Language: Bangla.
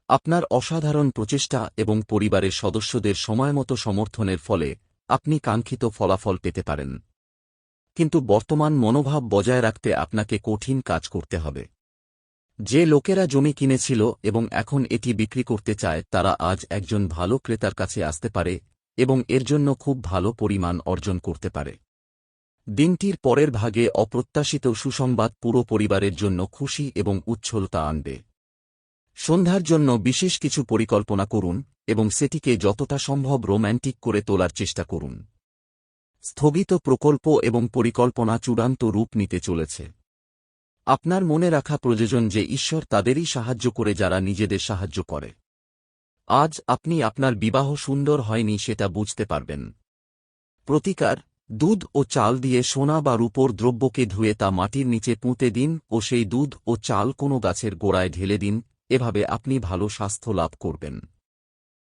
আপনার অসাধারণ প্রচেষ্টা এবং পরিবারের সদস্যদের সময়মতো সমর্থনের ফলে আপনি কাঙ্ক্ষিত ফলাফল পেতে পারেন। কিন্তু বর্তমান মনোভাব বজায় রাখতে আপনাকে কঠিন কাজ করতে হবে। যে লোকেরা জমি কিনেছিল এবং এখন এটি বিক্রি করতে চায় তারা আজ একজন ভালো ক্রেতার কাছে আসতে পারে এবং এর জন্য খুব ভালো পরিমাণ অর্জন করতে পারে। দিনটির পরের ভাগে অপ্রত্যাশিত সুসংবাদ পুরো পরিবারের জন্য খুশি এবং উচ্ছলতা আনবে। সন্ধ্যার জন্য বিশেষ কিছু পরিকল্পনা করুন এবং সেটিকে যতটা সম্ভব রোম্যান্টিক করে তোলার চেষ্টা করুন। স্থগিত প্রকল্প এবং পরিকল্পনা চূড়ান্ত রূপ নিতে চলেছে। আপনার মনে রাখা প্রয়োজন যে ঈশ্বর তাদেরই সাহায্য করে যারা নিজেদের সাহায্য করে। আজ আপনি আপনার বিবাহ সুন্দর হয়নি সেটা বুঝতে পারবেন। প্রতিকার: দুধ ও চাল দিয়ে সোনা বা রূপোর দ্রব্যকে ধুয়ে তা মাটির নিচে পুঁতে দিন ও সেই দুধ ও চাল কোনো গাছের গোড়ায় ঢেলে দিন, এভাবে আপনি ভালো স্বাস্থ্য লাভ করবেন।